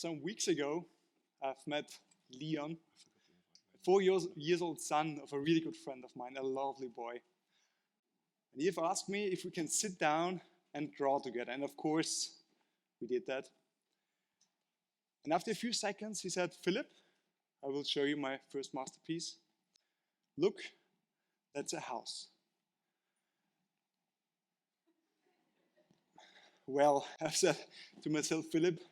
some weeks ago, I've met Leon, a 4 years old son of a really good friend of mine, a lovely boy. And he asked me if we can sit down and draw together. And of course, we did that. And after a few seconds, he said, "Philip, I will show you my first masterpiece. Look, that's a house." Well, I said to myself, Philip,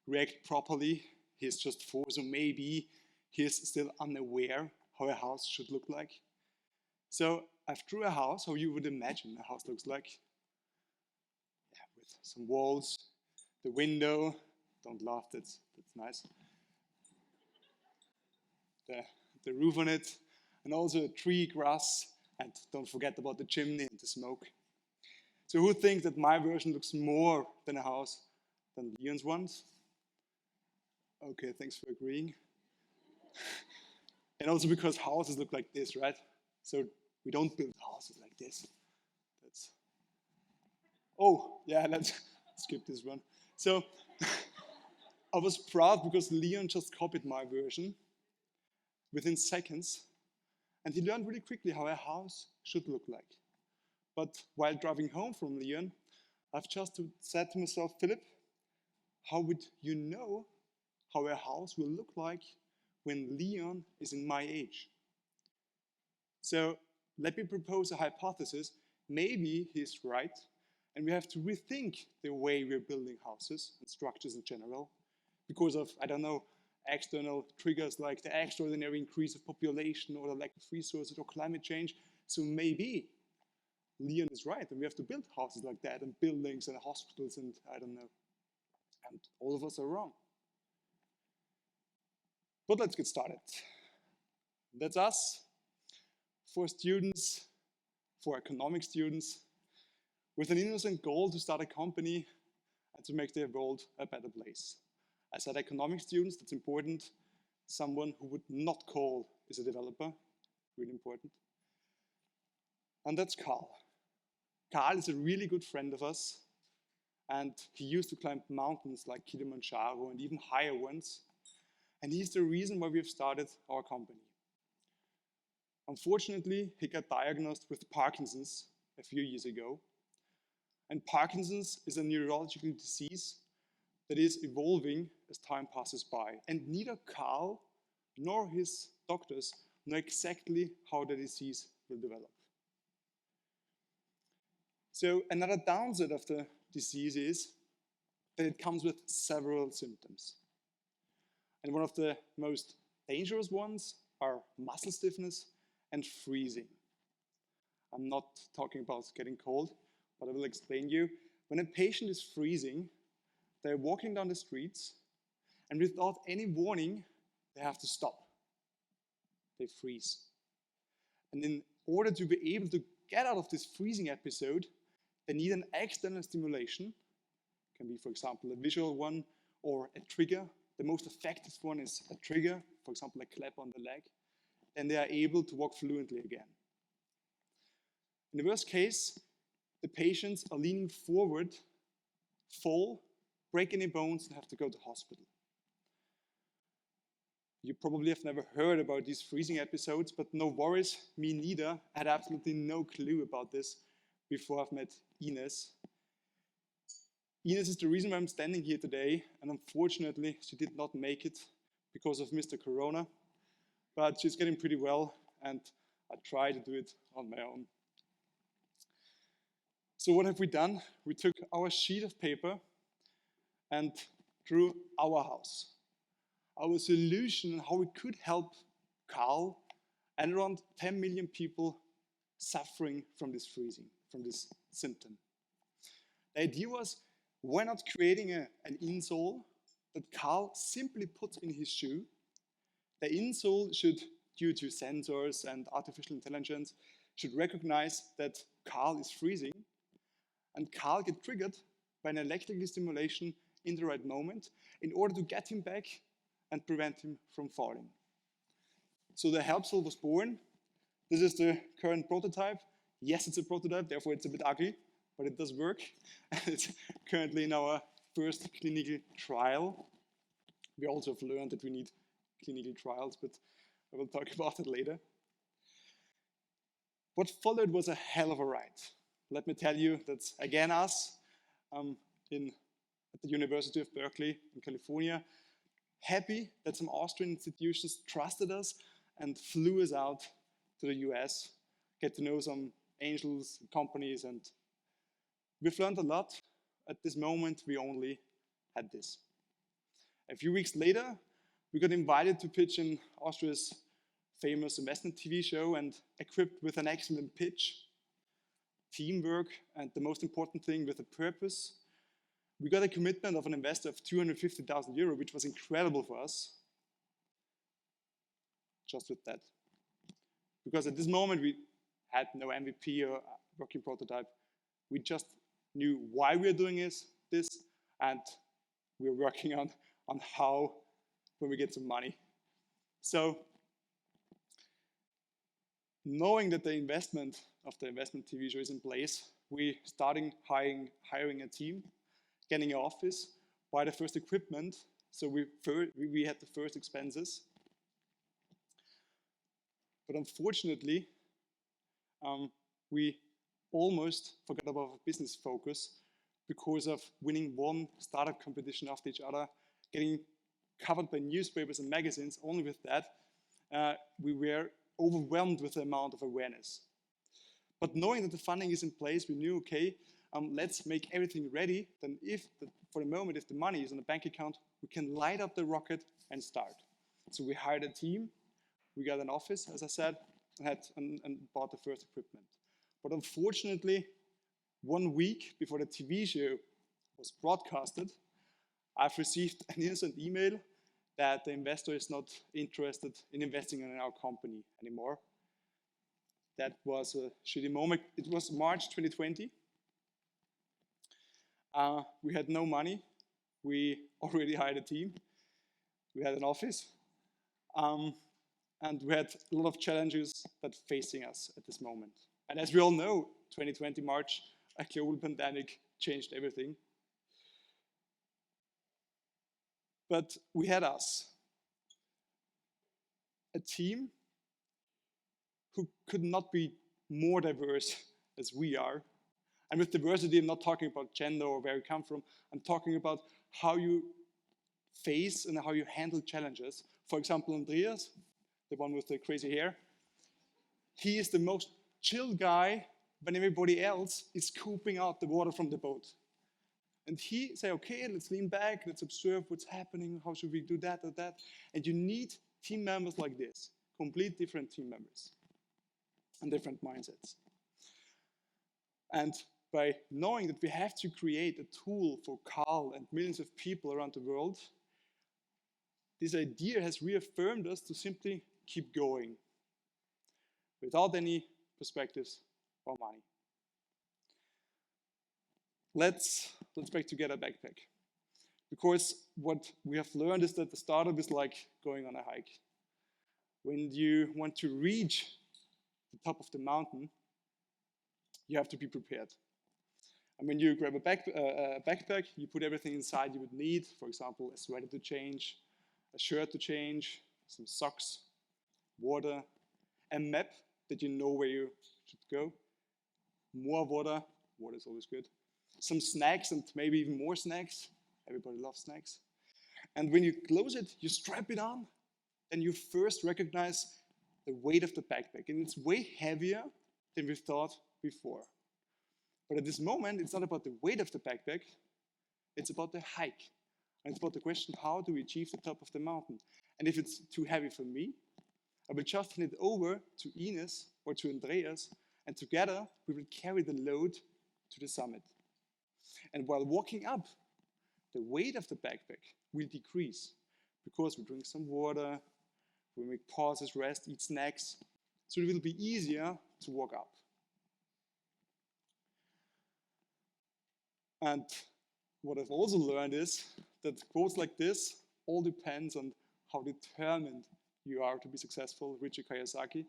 react properly. He's just 4, so maybe he's still unaware how a house should look like. So I've drew a house, how you would imagine a house looks like. Yeah, with some walls, the window. Don't laugh, that's nice. The roof on it, and also a tree, grass, and don't forget about the chimney and the smoke. So who thinks that my version looks more than a house than Leon's ones? Okay, thanks for agreeing. And also because houses look like this, right? So we don't build houses like this. Oh, yeah, let's skip this one. So I was proud because Leon just copied my version within seconds, and he learned really quickly how a house should look like. But while driving home from Leon, I've just said to myself, Philip, how would you know how a house will look like when Leon is in my age? So let me propose a hypothesis. Maybe he's right, and we have to rethink the way we're building houses and structures in general because of, I don't know, external triggers like the extraordinary increase of population or the lack of resources or climate change. So maybe Leon is right, and we have to build houses like that, and buildings and hospitals, and I don't know. And all of us are wrong. But let's get started. That's us, for students, for economic students, with an innocent goal to start a company and to make their world a better place. I said economic students, that's important. Someone who would not call is a developer, really important. And that's Carl. Carl is a really good friend of us, and he used to climb mountains like Kilimanjaro and even higher ones. And he's the reason why we've started our company. Unfortunately, he got diagnosed with Parkinson's a few years ago. And Parkinson's is a neurological disease that is evolving as time passes by. And neither Carl nor his doctors know exactly how the disease will develop. So another downside of the disease is that it comes with several symptoms. And one of the most dangerous ones are muscle stiffness and freezing. I'm not talking about getting cold, but I will explain you. When a patient is freezing, they're walking down the streets, and without any warning, they have to stop. They freeze. And in order to be able to get out of this freezing episode, they need an external stimulation. It can be, for example, a visual one or a trigger. The most effective one is a trigger, for example, a clap on the leg. Then they are able to walk fluently again. In the worst case, the patients are leaning forward, fall, break any bones, and have to go to hospital. You probably have never heard about these freezing episodes, but no worries, me neither. I had absolutely no clue about this before I've met Ines. Ines is the reason why I'm standing here today, and unfortunately, she did not make it because of Mr. Corona, but she's getting pretty well, and I try to do it on my own. So what have we done? We took our sheet of paper and drew our house, our solution, how we could help Carl and around 10 million people suffering from this freezing, from this symptom. The idea was, why not creating an insole that Carl simply puts in his shoe? The insole should, due to sensors and artificial intelligence, should recognize that Carl is freezing, and Carl gets triggered by an electrical stimulation in the right moment in order to get him back and prevent him from falling. So the helpsole was born. This is the current prototype. Yes, it's a prototype, therefore it's a bit ugly, but it does work. It's currently in our first clinical trial. We also have learned that we need clinical trials, but I will talk about it later. What followed was a hell of a ride. Let me tell you, that's again us at the University of Berkeley in California, happy that some Austrian institutions trusted us and flew us out to the US, get to know some angels, companies, and we've learned a lot. At this moment, we only had this. A few weeks later, we got invited to pitch in Austria's famous investment TV show and equipped with an excellent pitch, teamwork, and the most important thing, with a purpose. We got a commitment of an investor of 250,000 euro, which was incredible for us, just with that. Because at this moment, we had no MVP or working prototype. We just knew why we are doing this, and we're working on how, when we get some money. So, knowing that the investment of the investment TV show is in place, we starting hiring a team, getting an office, buy the first equipment. So we had the first expenses. But unfortunately, we almost forgot about our business focus because of winning one startup competition after each other, getting covered by newspapers and magazines. Only with that, we were overwhelmed with the amount of awareness. But knowing that the funding is in place, we knew, okay, let's make everything ready. Then for the moment, if the money is in the bank account, we can light up the rocket and start. So we hired a team, we got an office, as I said, and bought the first equipment. But unfortunately, 1 week before the TV show was broadcasted, I've received an instant email that the investor is not interested in investing in our company anymore. That was a shitty moment. It was March 2020. We had no money. We already hired a team. We had an office. And we had a lot of challenges that facing us at this moment. And as we all know, 2020 March, a global pandemic changed everything. But we had us, a team who could not be more diverse as we are. And with diversity, I'm not talking about gender or where you come from. I'm talking about how you face and how you handle challenges. For example, Andreas, the one with the crazy hair, he is the most chill guy when everybody else is scooping out the water from the boat. And he say, okay, let's lean back, let's observe what's happening, how should we do that or that. And you need team members like this, complete different team members and different mindsets. And by knowing that we have to create a tool for Carl and millions of people around the world, this idea has reaffirmed us to simply keep going without any perspectives or money. Let's back to get a backpack. Because what we have learned is that the startup is like going on a hike. When you want to reach the top of the mountain, you have to be prepared. And when you grab a backpack, you put everything inside you would need. For example, a sweater to change, a shirt to change, some socks, water, a map that you know where you should go, more water is always good, some snacks and maybe even more snacks. Everybody loves snacks. And when you close it, you strap it on, and you first recognize the weight of the backpack. And it's way heavier than we thought before. But at this moment, it's not about the weight of the backpack, it's about the hike. And it's about the question, how do we achieve the top of the mountain? And if it's too heavy for me, I will just hand it over to Ines or to Andreas, and together we will carry the load to the summit. And while walking up, the weight of the backpack will decrease because we drink some water, we make pauses, rest, eat snacks, so it will be easier to walk up. And what I've also learned is that quotes like this all depends on how determined you are to be successful. Richard Kiyosaki.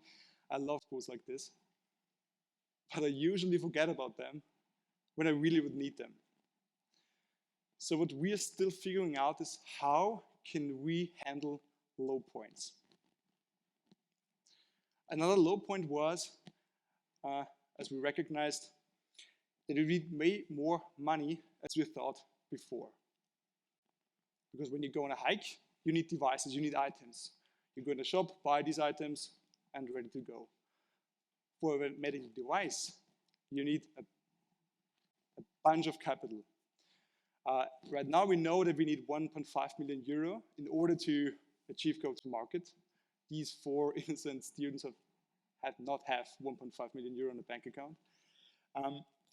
I love quotes like this, but I usually forget about them when I really would need them. So what we are still figuring out is how can we handle low points? Another low point was, as we recognized, that we need way more money as we thought before. Because when you go on a hike, you need devices, you need items. You go in the shop, buy these items, and ready to go. For a medical device, you need a bunch of capital. Right now, we know that we need 1.5 million euro in order to achieve go-to-market. These 4 innocent students had not have 1.5 million euro in a bank account.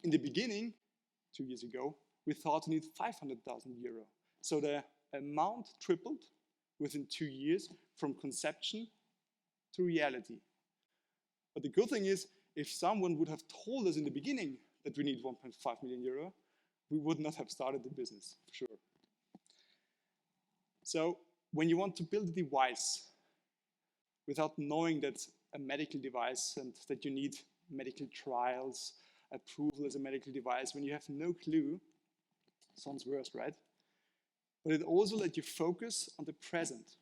In the beginning, 2 years ago, we thought we need 500,000 euro. So the amount tripled within 2 years from conception to reality. But the good thing is, if someone would have told us in the beginning that we need 1.5 million euro, we would not have started the business, for sure. So when you want to build a device without knowing that a medical device and that you need medical trials, approval as a medical device, when you have no clue, sounds worse, right? But it also lets you focus on the present.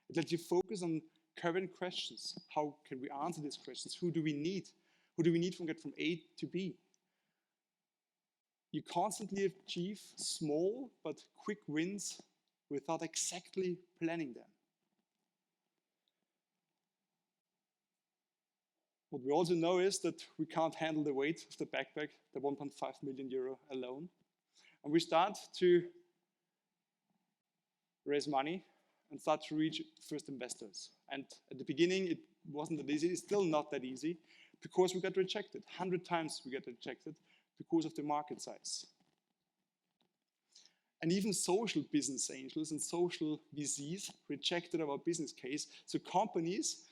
It lets you focus on current questions. How can we answer these questions? Who do we need? Who do we need to get from A to B? You constantly achieve small but quick wins without exactly planning them. What we also know is that we can't handle the weight of the backpack, the 1.5 million euro alone. And we start to raise money and start to reach first investors. And at the beginning, it wasn't that easy. It's still not that easy because we got rejected. 100 times we got rejected because of the market size. And even social business angels and social VCs rejected our business case. So companies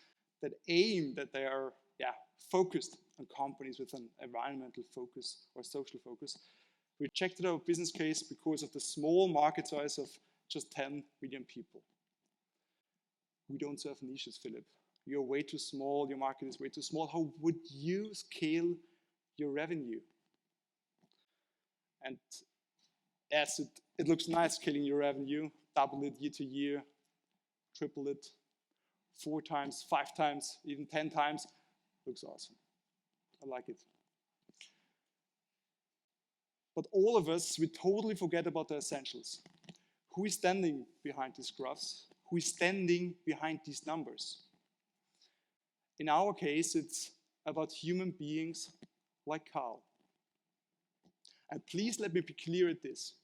that aim that they are focused on companies with an environmental focus or social focus rejected our business case because of the small market size of just 10 million people. We don't serve niches, Philipp. You're way too small, your market is way too small. How would you scale your revenue? And yes, it looks nice scaling your revenue, double it year to year, triple it, 4 times, 5 times, even 10 times. Looks awesome. I like it. But all of us, we totally forget about the essentials. Who is standing behind these graphs? Who is standing behind these numbers? In our case, it's about human beings like Carl. And please let me be clear at this.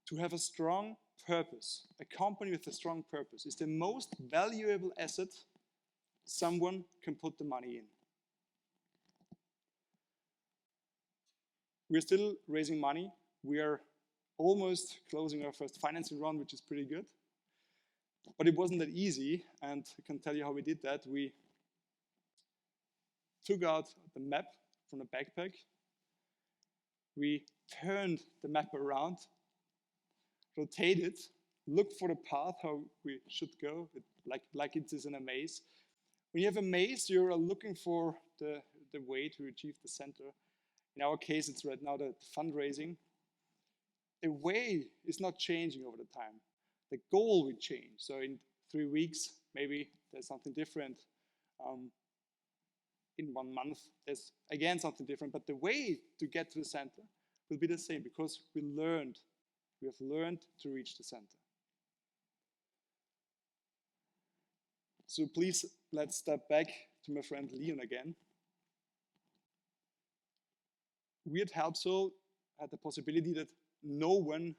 To have a strong purpose, a company with a strong purpose, is the most valuable asset someone can put the money in. We're still raising money. We are almost closing our first financing round, which is pretty good. But it wasn't that easy, and I can tell you how we did that. We took out the map from the backpack. We turned the map around, rotated, looked for the path, how we should go, like it is in a maze. When you have a maze, you're looking for the way to achieve the center. In our case, it's right now the fundraising. The way is not changing over the time. The goal will change. So in 3 weeks, maybe there's something different. In 1 month, there's again something different. But the way to get to the center will be the same because we have learned to reach the center. So please, let's step back to my friend Leon again. We at Helpsol had the possibility that no one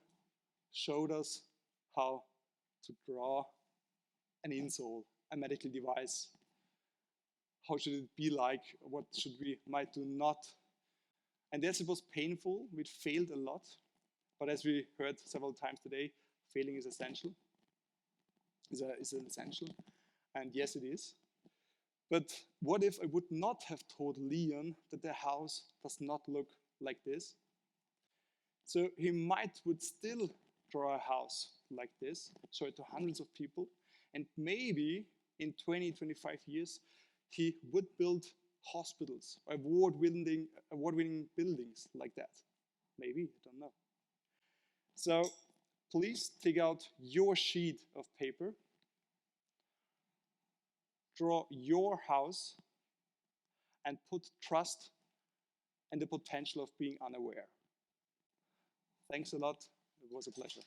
showed us how to draw an insole, a medical device. How should it be like? What should we might do not? And yes, it was painful. We failed a lot. But as we heard several times today, failing is essential. Is an essential. And yes, it is. But what if I would not have told Leon that the house does not look like this? So he would still draw a house like this, show it to hundreds of people, and maybe in 20, 25 years, he would build hospitals, award-winning buildings like that. Maybe, I don't know. So please take out your sheet of paper, draw your house, and put trust and the potential of being unaware. Thanks a lot. It was a pleasure.